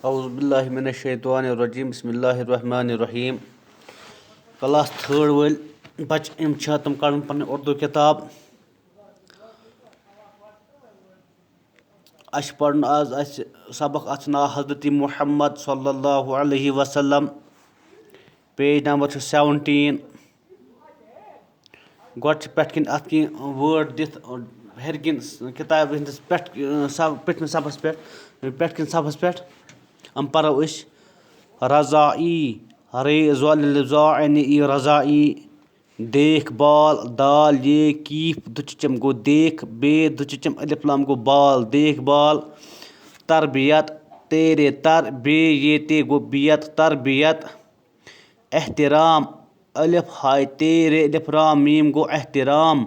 اعوذ باللہ من الشیطان الرجیم بسم اللہ الرحمن الرحیم. کلاس 3rd وٲلۍ بچہِ یِم چھِ تِم کَڑن پنٕنۍ اُردو کِتاب. اَسہِ چھُ پَرُن آز اَسہِ سبق اَتھ چھُ ناو حضرت محمد صلی اللہ علیہ وسلم. پیج نمبر چھُ 17. گۄڈٕ چھِ پٮ۪ٹھٕ کِنۍ اَتھ کینٛہہ وٲڈ دِتھ ہیٚرِ کِنۍ کِتابہِ ہِنٛدِس پٔتمِس صفحس پٮ۪ٹھ پٮ۪ٹھٕ کِنۍ صفحس پٮ۪ٹھ یِم پَرو أسۍ. رضائی رے ذالِ ذاعِنِ رضائی دیکھ بال دال یہ کیف دُچِچم گوٚو دیکھ بے دُچِچم الف لام گوٚو بال دیکھ بال. تربیت تیرے تر بے یہ تے گوٚو بیت تربیت. احترام الف ہائے تیرے الف رام میم گوٚو احترام.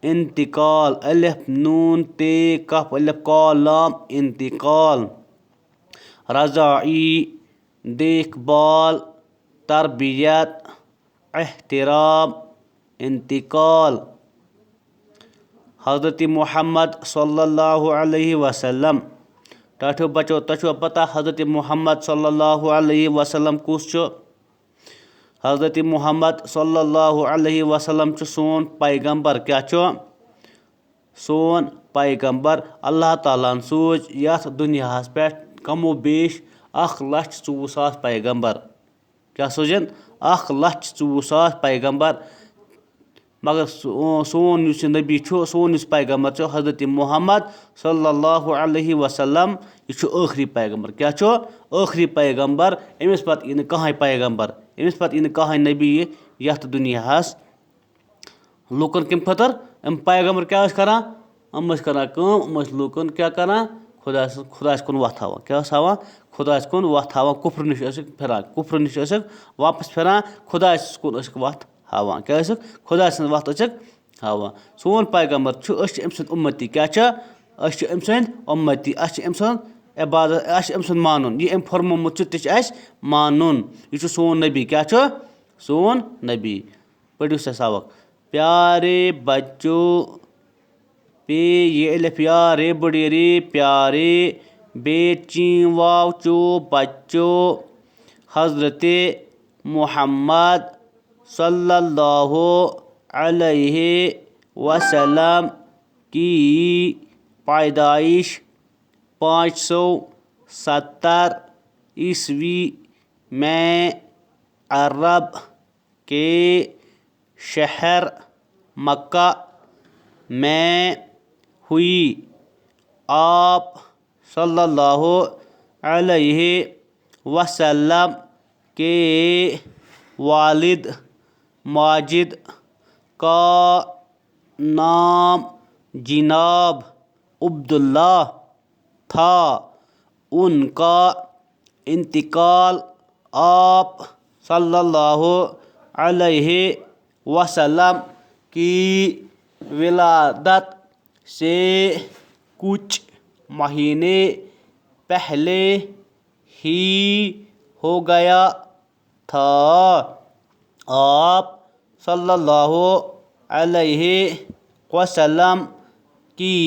انتقال الف نون تے کف الف قال لام انتقال. رضائی دیکھ بال تربیت احترام انتقال. حضرت محمد صلی اللہ علیہ وسلم. ٹاٹھو بچو تۄہہِ چھُوا پتہ حضرت محمد صلی اللہ علیہ وسلم کُس چھُ؟ حضرت محمد صلی اللہ علیہ وسلم چھُ سون پیغمبر. کیٛاہ چھُ؟ سون پیغمبر. اللہ تعالیٰ ہن سوٗزۍ یَتھ دُنیاہس پٮ۪ٹھ کم و بیش 1,24,000 پیغمبر. کیٛاہ سوٗزِن؟ 1,24,000 پیغمبر. مگر سون یُس یہِ نبی چھُ سون یُس پیغمبر چھُ حضرت محمد صلی اللہ علیہ وسلم یہِ چھُ ٲخری پیغمبر. کیٛاہ چھُ؟ ٲخری پیغمبر. أمِس پتہٕ یی نہٕ کٕہٕنۍ پیغمبر أمِس پتہٕ یی نہٕ کٕہٕنۍ نبی یَتھ دُنیاہس. لُکن کَمہِ خٲطرٕ؟ یِم پیغمبر کیٛاہ ٲسۍ کران؟ یِم ٲسۍ کران کٲم یِم ٲسۍ لُکن کیٛاہ کران؟ خۄدایَس کُن وَتھ ہاوان. کیٛاہ ٲسۍ ہاوان؟ خۄدایَس کُن وَتھ ہاوان. کُفرٕ نِش ٲسِکھ پھِران کُفرٕ نِش ٲسِکھ واپس پھِران خۄدایَس کُن ٲسِکھ وَتھ ہاوان. کیٛاہ ٲسِکھ؟ خۄداے سٕنٛز وَتھ ٲسِکھ ہاوان. سون پیغمبر چھُ أسۍ چھِ أمۍ سٕنٛدۍ اُمتی. کیٛاہ چھِ؟ أسۍ چھِ أمۍ سٕنٛدۍ اُمتی. اَسہِ چھِ أمۍ سُنٛد عبادت اَسہِ چھِ أمۍ سُنٛد مانُن. یہِ أمۍ فرمومُت چھُ تہِ چھُ اَسہِ مانُن. یہِ چھُ سون نبی. کیٛاہ چھُ؟ سون نبی. پٔرِو سا سبق. پیارے بچو پے یہ الف یا رے بڑے رے پیارے بے چین واو چو بچو حضرت محمد صلی اللہ علیہ وسلم کی پیدائش 570 عیسوی میں عرب کے شہر مکہ میں ہوئی. آپ صلی اللہ علیہ وسلم کے والد ماجد کا نام جناب عبداللہ تھا. ان کا انتقال آپ صلی اللہ علیہ وسلم کی ولادت سے کچھ مہینے پہلے ہی ہو گیا تھا. آپ صلی اللہ علیہ وسلم کی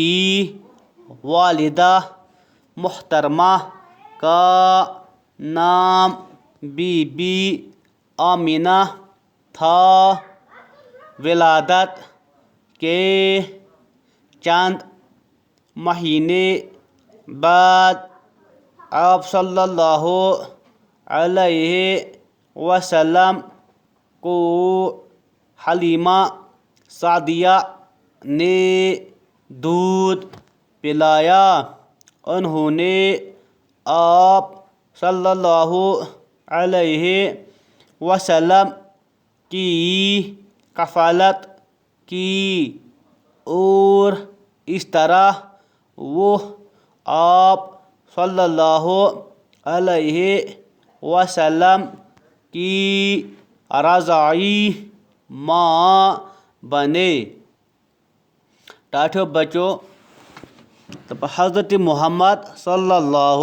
والدہ محترمہ کا نام بی بی آمینہ تھا. ولادت کے چند مہینے بعد آپ صلی اللہ علیہ وسلم کو حلیمہ سعدیہ نے دودھ پلایا. انہوں نے آپ صلی اللہ علیہ وسلم کی کفالت کی اور اس طرح وہ آپ صلی اللہ علیہ وسلم کی رضائی ماں بنے. ٹاٹھو بچو حضرت محمد صلی اللہ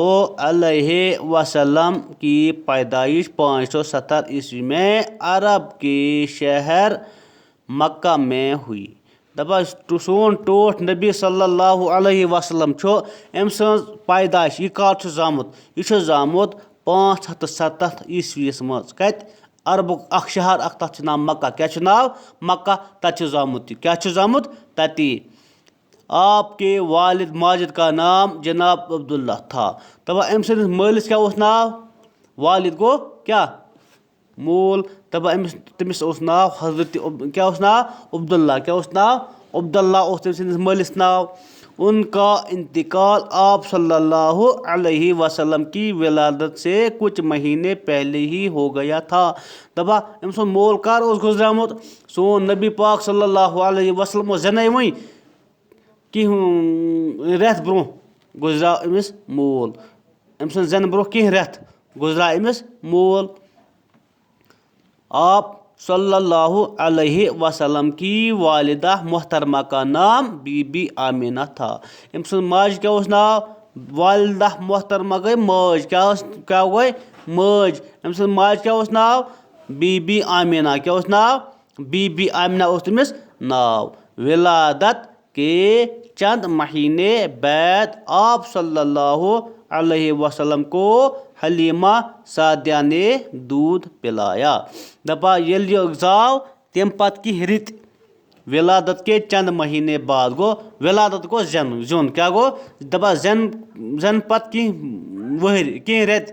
علیہ وسلم کی پیدائش 570 عیسوی میں عرب کے شہر مکہ میں ہوئی. دپان سون ٹوٹھ نبی صلی اللہ علیہ وسلم چھُ أمۍ سٕنٛز پیدائش یہِ کر چھُ زامُت یہِ چھُ زامُت 517 عیسویَس منٛز کَتہِ عربُک اکھ شہر اکھ تَتھ چھُ ناو مکہ کیٛاہ چھُ ناو مکہ تَتہِ چھُ زامُت یہِ کیٛاہ چھُ زامُت تَتی آپ کے والد ماجد کا نام جناب عبداللہ تھا دپان أمۍ سٕنٛدِس مٲلِس کیٛاہ اوس ناو والد گوٚو کیٛاہ مول دپان أمِس تٔمِس اوس ناو حضرت کیٛاہ اوس ناو عبداللہ کیٛاہ اوس ناو عبداللہ اوس تٔمۍ سٕنٛدِس مٲلِس ناو ان کا انتقال آپ صلی اللہ علیہ وسلم کی ولادت سے کچھ مہینے پہلے ہی ہو گیا تھا دپان أمۍ سُنٛد مول کر اوس گُزریومُت سون نبی پاک صلی اللہ علیہ وسلم اوس زٮ۪نَے وٕنۍ کینٛہہ رٮ۪تھ برونٛہہ گُزریو أمِس مول أمۍ سٕنٛز زٮ۪نہٕ برونٛہہ کینٛہہ رٮ۪تھ گُزریو أمِس مول آپ صلی اللہ علیہ وسلم کی والدہ محترمہ کا نام بی بی آمینہ تھا أمۍ سٕنٛز ماجہِ کیٛاہ اوس ناو والدہ محترمہ گٔے مٲج کیٛاہ گٔے مٲج أمۍ سٕنٛز ماجہِ کیٛاہ اوس ناو بی بی آمینہ کیٛاہ اوس ناو بی بی آمینہ اوس تٔمِس ناو ولادت کے چند مہینے بعد آپ صلی اللہ علیہ وسلم کو حلیمہ سعدیہ نے دودھ پلایا دپان ییٚلہِ یہِ زاو تمہِ پتہٕ کینٛہہ رٮ۪تۍ ولادت کے چند مہینے بعد گوٚو ولادت گوٚو زیُن کیٛاہ گوٚو دپان زٮ۪نہٕ پتہٕ کینٛہہ ؤہرۍ کینٛہہ رٮ۪تۍ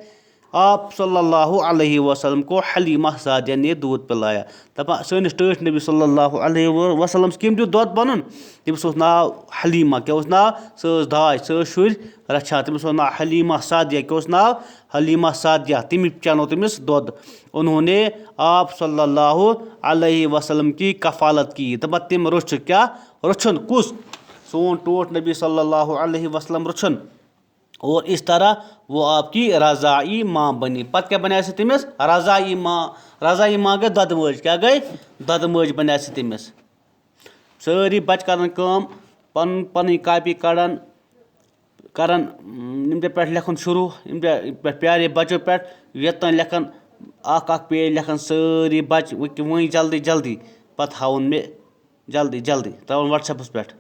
آپ صلی اللہ علیہ وسلم کو حلیمہ سعدیہ نے دودھ پلایا دپان سٲنِس ٹٲٹھۍ نبی صلی اللہ علیہ وسلمس کٔمۍ دیُت دۄد پنُن تٔمِس اوس ناو حلیمہ کیٛاہ اوس ناو سۄ ٲس داج سۄ ٲس شُرۍ رچھان تٔمِس اوس ناو حلیمہ سعدیہ کیٛاہ اوس ناو حلیمہ سعدیہ تٔمی چنو تٔمِس دۄد انہوں نے آپ صلی اللہ علیہ وسلم کی کفالت کی دپان تٔمۍ رچھ کیٛاہ رچھُن کُس سون ٹوٹھ نبی صلی اللہ علیہ وسلم رچھُن اور اس طرح وہ آپ کی رضائی ماں بنی پتہٕ کیٛاہ بنے سۄ تٔمِس رضائی ماں گٔے دۄدٕ مٲج کیٛاہ گٔے دۄدٕ مٲج بنے سۄ تٔمِس سٲری بچہِ کران کٲم پنٕنۍ کاپی کڑان کران ییٚمہِ پٮ۪ٹھ لیکھُن شروٗع ییٚمہِ پٮ۪ٹھ پیارے بچو پٮ۪ٹھ یوٚتام لیکھان اکھ پیج لیکھان سٲری بچہِ وۄنۍ جلدی جلدی پتہٕ ہاوُن مےٚ جلدی تراوُن وٹس ایپس پٮ۪ٹھ